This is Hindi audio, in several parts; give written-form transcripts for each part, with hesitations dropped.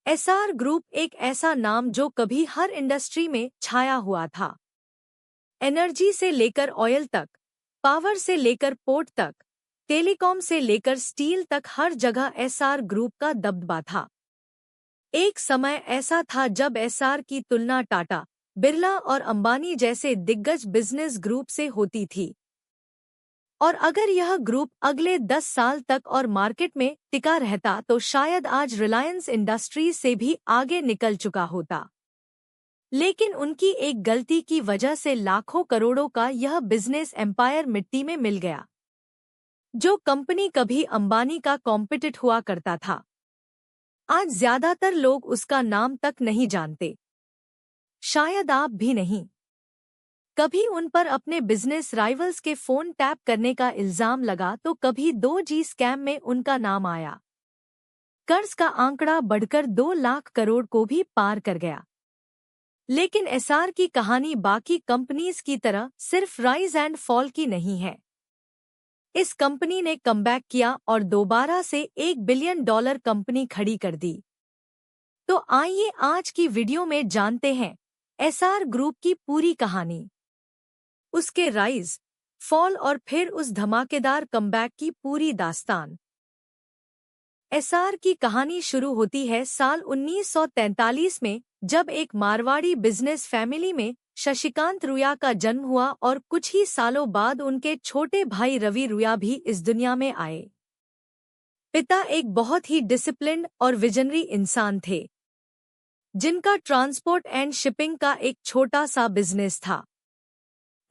एसआर ग्रुप एक ऐसा नाम जो कभी हर इंडस्ट्री में छाया हुआ था। एनर्जी से लेकर ऑयल तक, पावर से लेकर पोर्ट तक, टेलीकॉम से लेकर स्टील तक हर जगह एसआर ग्रुप का दबदबा था। एक समय ऐसा था जब एसआर की तुलना टाटा, बिरला और अंबानी जैसे दिग्गज बिजनेस ग्रुप से होती थी। और अगर यह ग्रुप अगले 10 साल तक और मार्केट में टिका रहता तो शायद आज रिलायंस इंडस्ट्रीज से भी आगे निकल चुका होता। लेकिन उनकी एक गलती की वजह से लाखों करोड़ों का यह बिजनेस एम्पायर मिट्टी में मिल गया। जो कंपनी कभी अंबानी का कॉम्पिटिट हुआ करता था, आज ज्यादातर लोग उसका नाम तक नहीं जानते। शायद आप भी नहीं। कभी उन पर अपने बिजनेस राइवल्स के फोन टैप करने का इल्जाम लगा तो कभी 2G स्कैम में उनका नाम आया। कर्ज का आंकड़ा बढ़कर 2 लाख करोड़ को भी पार कर गया। लेकिन एसआर की कहानी बाकी कंपनीज की तरह सिर्फ राइज एंड फॉल की नहीं है। इस कंपनी ने कमबैक किया और दोबारा से $1 बिलियन कंपनी खड़ी कर दी। तो आइए आज की वीडियो में जानते हैं एसआर ग्रुप की पूरी कहानी, उसके राइज, फॉल और फिर उस धमाकेदार कमबैक की पूरी दास्तान। एसआर की कहानी शुरू होती है साल 1943 में, जब एक मारवाड़ी बिजनेस फैमिली में शशिकांत रुया का जन्म हुआ और कुछ ही सालों बाद उनके छोटे भाई रवि रुया भी इस दुनिया में आए। पिता एक बहुत ही डिसिप्लिन्ड और विजनरी इंसान थे, जिनका ट्रांसपोर्ट एंड शिपिंग का एक छोटा सा बिजनेस था।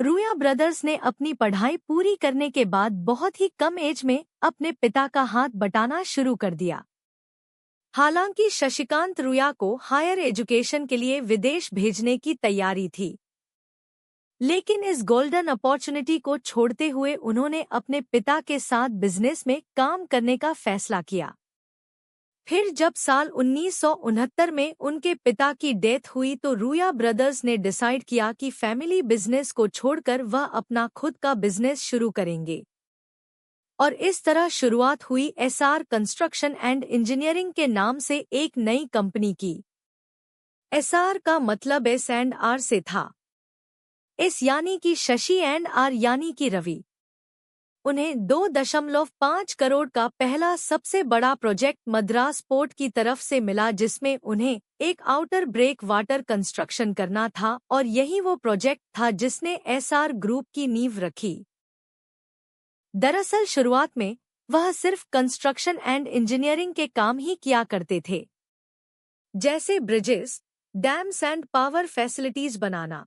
रुया ब्रदर्स ने अपनी पढ़ाई पूरी करने के बाद बहुत ही कम एज में अपने पिता का हाथ बटाना शुरू कर दिया। हालांकि शशिकांत रुया को हायर एजुकेशन के लिए विदेश भेजने की तैयारी थी, लेकिन इस गोल्डन अपॉर्चुनिटी को छोड़ते हुए उन्होंने अपने पिता के साथ बिजनेस में काम करने का फैसला किया। फिर जब साल 1969 में उनके पिता की डेथ हुई तो रुया ब्रदर्स ने डिसाइड किया कि फैमिली बिजनेस को छोड़कर वह अपना खुद का बिजनेस शुरू करेंगे। और इस तरह शुरुआत हुई एसआर कंस्ट्रक्शन एंड इंजीनियरिंग के नाम से एक नई कंपनी की। एसआर का मतलब एस एंड आर से था। एस यानी कि शशि एंड आर यानी कि रवि। उन्हें 2.5 करोड़ का पहला सबसे बड़ा प्रोजेक्ट मद्रास पोर्ट की तरफ से मिला, जिसमें उन्हें एक आउटर ब्रेक वाटर कंस्ट्रक्शन करना था और यही वो प्रोजेक्ट था जिसने एसआर ग्रुप की नींव रखी। दरअसल शुरुआत में वह सिर्फ कंस्ट्रक्शन एंड इंजीनियरिंग के काम ही किया करते थे, जैसे bridges, dams and power facilities बनाना।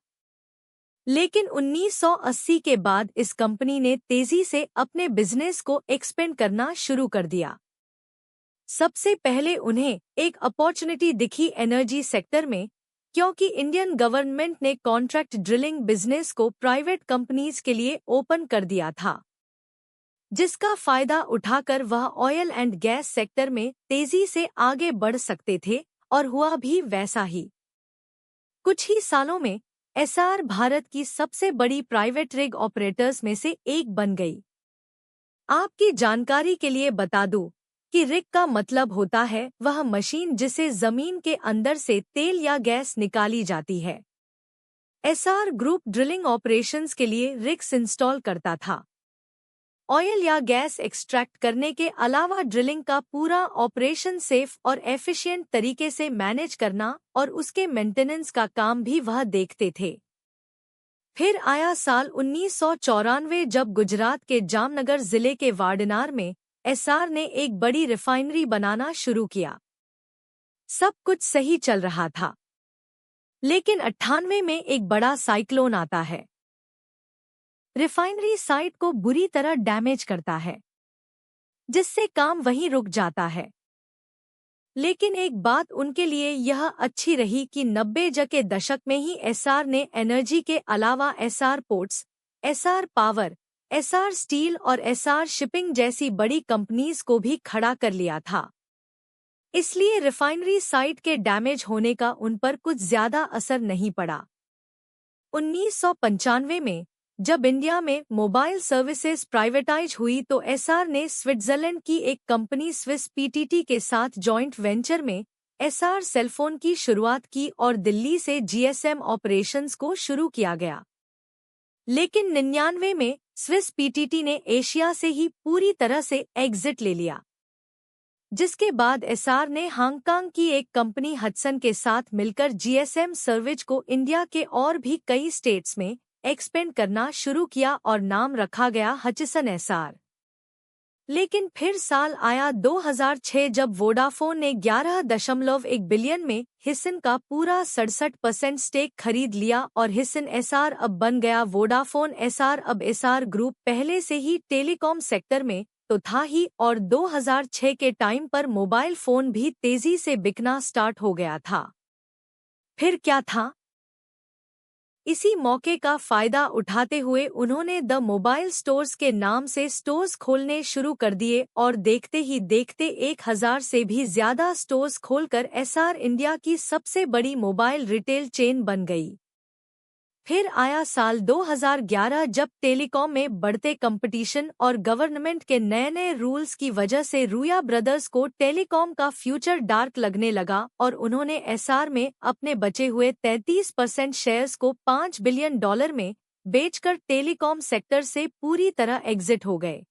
लेकिन 1980 के बाद इस कंपनी ने तेजी से अपने बिजनेस को एक्सपेंड करना शुरू कर दिया। सबसे पहले उन्हें एक अपॉर्चुनिटी दिखी एनर्जी सेक्टर में, क्योंकि इंडियन गवर्नमेंट ने कॉन्ट्रैक्ट ड्रिलिंग बिजनेस को प्राइवेट कंपनीज के लिए ओपन कर दिया था, जिसका फायदा उठाकर वह ऑयल एंड गैस सेक्टर में तेजी से आगे बढ़ सकते थे, और हुआ भी वैसा ही। कुछ ही सालों में एसआर भारत की सबसे बड़ी प्राइवेट रिग ऑपरेटर्स में से एक बन गई। आपकी जानकारी के लिए बता दूं कि रिग का मतलब होता है वह मशीन जिसे जमीन के अंदर से तेल या गैस निकाली जाती है। एसआर ग्रुप ड्रिलिंग ऑपरेशंस के लिए रिग्स इंस्टॉल करता था। ऑयल या गैस एक्सट्रैक्ट करने के अलावा ड्रिलिंग का पूरा ऑपरेशन सेफ और एफिशिएंट तरीके से मैनेज करना और उसके मेंटेनेंस का काम भी वह देखते थे। फिर आया साल 1994, जब गुजरात के जामनगर जिले के वाडनार में एसआर ने एक बड़ी रिफाइनरी बनाना शुरू किया। सब कुछ सही चल रहा था, लेकिन 98 में एक बड़ा साइक्लोन आता है। रिफाइनरी साइट को बुरी तरह डैमेज करता है, जिससे काम वहीं रुक जाता है। लेकिन एक बात उनके लिए यह अच्छी रही कि 90 के दशक में ही एसआर ने एनर्जी के अलावा SR ports, SR power, SR steel और एसआर शिपिंग जैसी बड़ी कंपनीज को भी खड़ा कर लिया था। इसलिए रिफाइनरी साइट के डैमेज होने का उन पर कुछ ज्यादा असर नहीं पड़ा। 1995 में जब इंडिया में मोबाइल सर्विसेज प्राइवेटाइज हुई तो एसआर ने स्विट्जरलैंड की एक कंपनी स्विस पीटीटी के साथ जॉइंट वेंचर में एसआर सेलफोन की शुरुआत की और दिल्ली से जीएसएम ऑपरेशंस को शुरू किया गया। लेकिन 99 में स्विस पीटीटी ने एशिया से ही पूरी तरह से एग्जिट ले लिया, जिसके बाद एसआर ने हांगकांग की एक कंपनी हडसन के साथ मिलकर जीएसएम सर्विस को इंडिया के और भी कई स्टेट्स में एक्सपेंड करना शुरू किया और नाम रखा गया हचसन एसआर। लेकिन फिर साल आया 2006 जब वोडाफोन ने 11.1 बिलियन में हिसन का पूरा 67% स्टेक खरीद लिया और हिसन एसआर अब बन गया वोडाफोन एसआर। अब एसआर ग्रुप पहले से ही टेलीकॉम सेक्टर में तो था ही, और 2006 के टाइम पर मोबाइल फोन भी तेजी से बिकना स्टार्ट हो गया था। फिर क्या था? इसी मौके का फायदा उठाते हुए उन्होंने द मोबाइल स्टोर्स के नाम से स्टोर्स खोलने शुरू कर दिए और देखते ही देखते 1000 से भी ज्यादा स्टोर्स खोलकर एसआर इंडिया की सबसे बड़ी मोबाइल रिटेल चेन बन गई। फिर आया साल 2011 जब टेलीकॉम में बढ़ते कंपटीशन और गवर्नमेंट के नए नए रूल्स की वजह से रुया ब्रदर्स को टेलीकॉम का फ्यूचर डार्क लगने लगा और उन्होंने एसआर में अपने बचे हुए 33% शेयर्स को $5 बिलियन में बेचकर टेलीकॉम सेक्टर से पूरी तरह एग्जिट हो गए।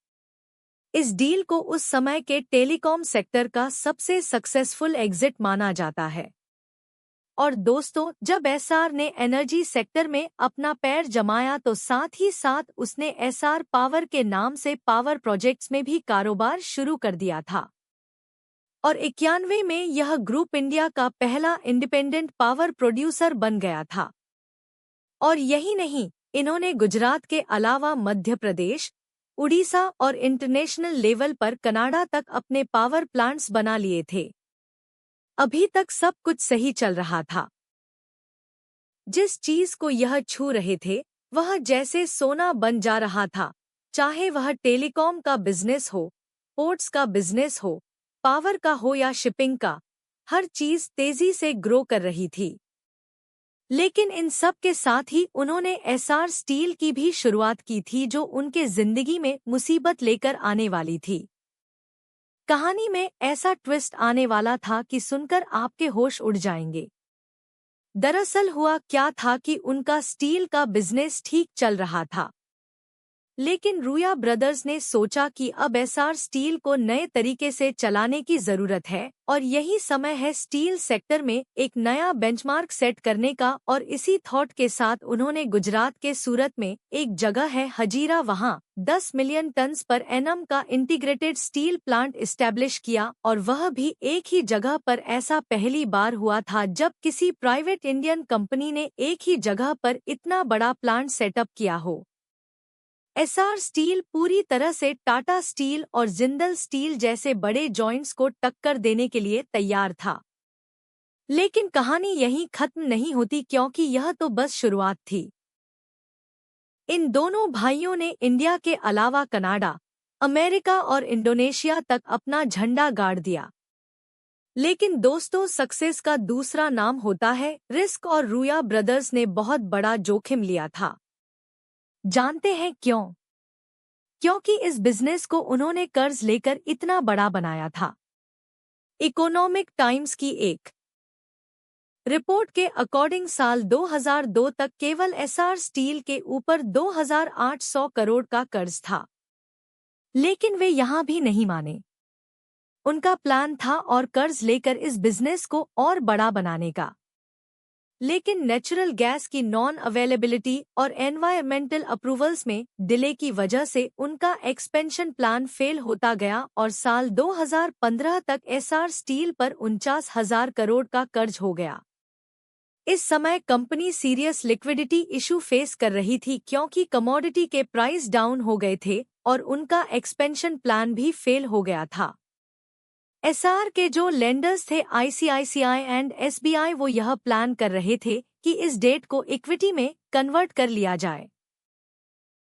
इस डील को उस समय के टेलीकॉम सेक्टर का सबसे सक्सेसफुल एग्जिट माना जाता है। और दोस्तों, जब एसआर ने एनर्जी सेक्टर में अपना पैर जमाया तो साथ ही साथ उसने एसआर पावर के नाम से पावर प्रोजेक्ट्स में भी कारोबार शुरू कर दिया था और 91 में यह ग्रुप इंडिया का पहला इंडिपेंडेंट पावर प्रोड्यूसर बन गया था। और यही नहीं, इन्होंने गुजरात के अलावा मध्य प्रदेश, उड़ीसा और इंटरनेशनल लेवल पर कनाडा तक अपने पावर प्लांट्स बना लिए थे। अभी तक सब कुछ सही चल रहा था। जिस चीज को यह छू रहे थे वह जैसे सोना बन जा रहा था, चाहे वह टेलीकॉम का बिजनेस हो, पोर्ट्स का बिजनेस हो, पावर का हो या शिपिंग का, हर चीज तेजी से ग्रो कर रही थी। लेकिन इन सब के साथ ही उन्होंने एसआर स्टील की भी शुरुआत की थी, जो उनके जिंदगी में मुसीबत लेकर आने वाली थी। कहानी में ऐसा ट्विस्ट आने वाला था कि सुनकर आपके होश उड़ जाएंगे। दरअसल हुआ क्या था कि उनका स्टील का बिजनेस ठीक चल रहा था, लेकिन रुया ब्रदर्स ने सोचा कि अब एसआर स्टील को नए तरीके से चलाने की जरूरत है और यही समय है स्टील सेक्टर में एक नया बेंचमार्क सेट करने का। और इसी थॉट के साथ उन्होंने गुजरात के सूरत में एक जगह है हजीरा, वहां 10 मिलियन टन्स पर एनम का इंटीग्रेटेड स्टील प्लांट इस्टेब्लिश किया। और वह भी एक ही जगह पर। ऐसा पहली बार हुआ था जब किसी प्राइवेट इंडियन कंपनी ने एक ही जगह पर इतना बड़ा प्लांट सेटअप किया हो। एसआर स्टील पूरी तरह से टाटा स्टील और जिंदल स्टील जैसे बड़े जॉइंट्स को टक्कर देने के लिए तैयार था। लेकिन कहानी यहीं खत्म नहीं होती, क्योंकि यह तो बस शुरुआत थी। इन दोनों भाइयों ने इंडिया के अलावा कनाडा, अमेरिका और इंडोनेशिया तक अपना झंडा गाड़ दिया। लेकिन दोस्तों, सक्सेस का दूसरा नाम होता है रिस्क, और रुया ब्रदर्स ने बहुत बड़ा जोखिम लिया था। जानते हैं क्यों? क्योंकि इस बिजनेस को उन्होंने कर्ज लेकर इतना बड़ा बनाया था। इकोनॉमिक टाइम्स की एक रिपोर्ट के अकॉर्डिंग साल 2002 तक केवल एसआर स्टील के ऊपर 2800 करोड़ का कर्ज था। लेकिन वे यहां भी नहीं माने। उनका प्लान था और कर्ज लेकर इस बिजनेस को और बड़ा बनाने का। लेकिन नेचुरल गैस की नॉन अवेलेबिलिटी और एनवायरमेंटल अप्रूवल्स में डिले की वजह से उनका एक्सपेंशन प्लान फेल होता गया और साल 2015 तक एसआर स्टील पर 49,000 करोड़ का कर्ज हो गया। इस समय company serious liquidity issue face कर रही थी, क्योंकि कमोडिटी के प्राइस डाउन हो गए थे और उनका एक्सपेंशन प्लान भी फेल हो गया था। एसआर के जो लेंडर्स थे आईसीआईसीआई एंड एसबीआई, वो यह प्लान कर रहे थे कि इस डेट को इक्विटी में कन्वर्ट कर लिया जाए।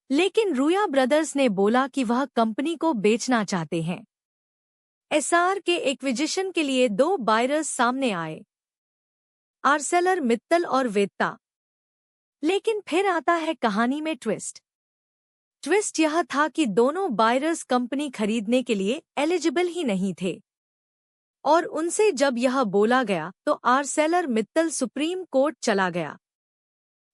लेकिन रुया ब्रदर्स ने बोला कि वह कंपनी को बेचना चाहते हैं। एसआर के एक्विजिशन के लिए दो बायरर्स सामने आए, आर्सेलर मित्तल और वेत्ता। लेकिन फिर आता है कहानी में ट्विस्ट। ट्विस्ट यह था कि दोनों बायरर्स कंपनी खरीदने के लिए एलिजिबल ही नहीं थे और उनसे जब यह बोला गया तो आर्सेलर मित्तल सुप्रीम कोर्ट चला गया।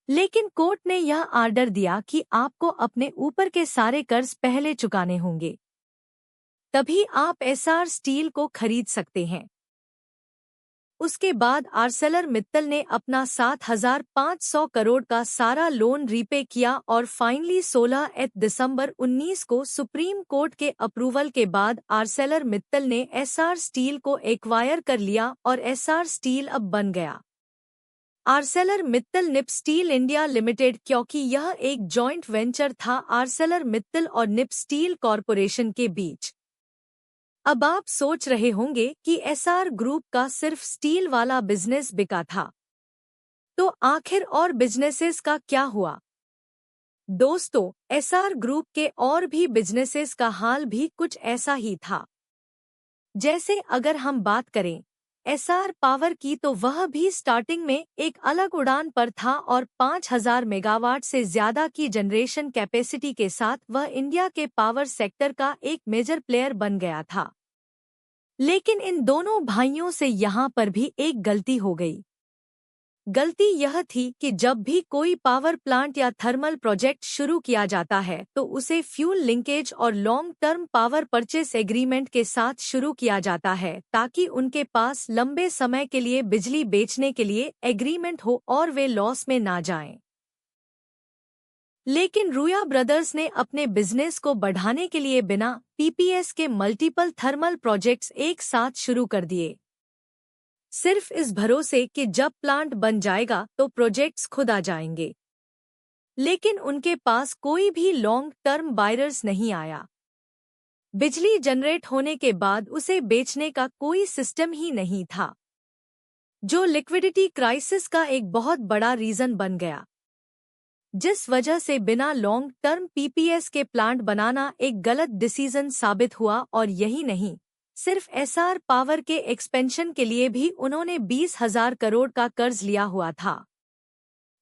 लेकिन कोर्ट ने यह आर्डर दिया कि आपको अपने ऊपर के सारे कर्ज पहले चुकाने होंगे, तभी आप एसआर स्टील को खरीद सकते हैं। उसके बाद आर्सेलर मित्तल ने अपना 7,500 करोड़ का सारा लोन रीपे किया और फाइनली 16 दिसंबर 19 को सुप्रीम कोर्ट के अप्रूवल के बाद आर्सेलर मित्तल ने एसआर स्टील को एक्वायर कर लिया और एसआर स्टील अब बन गया आर्सेलर मित्तल निप स्टील इंडिया लिमिटेड, क्योंकि यह एक जॉइंट वेंचर था आर्सेलर मित्तल और निप स्टील कॉरपोरेशन के बीच। अब आप सोच रहे होंगे कि एसआर ग्रुप का सिर्फ स्टील वाला बिजनेस बिका था, तो आखिर और बिजनेसेस का क्या हुआ? दोस्तों, एसआर ग्रुप के और भी बिजनेसेस का हाल भी कुछ ऐसा ही था। जैसे अगर हम बात करें एसआर पावर की, तो वह भी स्टार्टिंग में एक अलग उड़ान पर था और 5,000 मेगावाट से ज्यादा की जनरेशन कैपेसिटी के साथ वह इंडिया के पावर सेक्टर का एक मेजर प्लेयर बन गया था। लेकिन इन दोनों भाइयों से यहाँ पर भी एक गलती हो गई। गलती यह थी कि जब भी कोई पावर प्लांट या थर्मल प्रोजेक्ट शुरू किया जाता है तो उसे फ्यूल लिंकेज और long term power purchase agreement के साथ शुरू किया जाता है, ताकि उनके पास लंबे समय के लिए बिजली बेचने के लिए एग्रीमेंट हो और वे लॉस में ना जाएं। लेकिन रुया ब्रदर्स ने अपने बिजनेस को बढ़ाने के लिए बिना पीपीएस के मल्टीपल थर्मल प्रोजेक्ट्स एक साथ शुरू कर दिए, सिर्फ इस भरोसे कि जब प्लांट बन जाएगा तो प्रोजेक्ट्स खुद आ जाएंगे। लेकिन उनके पास कोई भी लॉन्ग टर्म बायर्स नहीं आया। बिजली जनरेट होने के बाद उसे बेचने का कोई सिस्टम ही नहीं था, जो लिक्विडिटी क्राइसिस का एक बहुत बड़ा रीजन बन गया, जिस वजह से बिना लॉन्ग टर्म पीपीएस के प्लांट बनाना एक गलत डिसीजन साबित हुआ। और यही नहीं, सिर्फ एसआर पावर के एक्सपेंशन के लिए भी उन्होंने 20,000 करोड़ का कर्ज लिया हुआ था।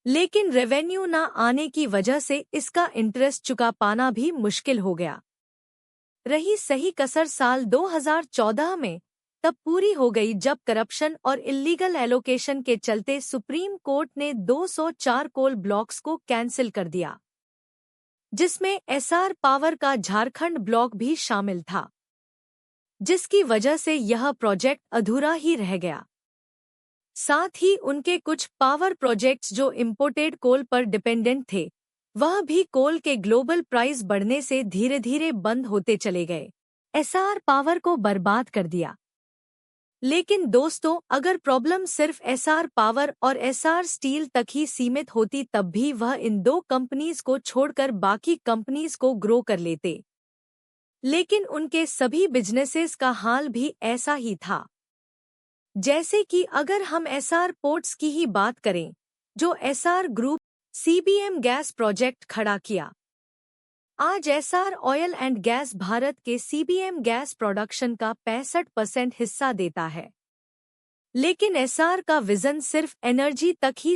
लेकिन रेवेन्यू न आने की वजह से इसका इंटरेस्ट चुका पाना भी मुश्किल हो गया। रही सही कसर साल 2014 में तब पूरी हो गई, जब करप्शन और इल्लीगल एलोकेशन के चलते सुप्रीम कोर्ट ने 204 कोल ब्लॉक्स को कैंसिल कर दिया, जिसमें एसआर पावर का झारखंड ब्लॉक भी शामिल था, जिसकी वजह से यह प्रोजेक्ट अधूरा ही रह गया। साथ ही उनके कुछ पावर प्रोजेक्ट्स जो इंपोर्टेड कोल पर डिपेंडेंट थे, वह भी कोल के ग्लोबल प्राइस बढ़ने से धीरे धीरे बंद होते चले गए, एसआर पावर को बर्बाद कर दिया। लेकिन दोस्तों, अगर प्रॉब्लम सिर्फ एसआर पावर और एसआर स्टील तक ही सीमित होती तब भी वह इन दो कंपनीज को छोड़कर बाकी कंपनीज को ग्रो कर लेते। लेकिन उनके सभी बिजनेसेस का हाल भी ऐसा ही था। जैसे कि अगर हम एसआर पोर्ट्स की ही बात करें, जो SR group CBM gas project खड़ा किया। आज SR oil and gas Bharat के सीबीएम गैस प्रोडक्शन का 65% हिस्सा देता है। लेकिन एसआर का विजन सिर्फ एनर्जी तक ही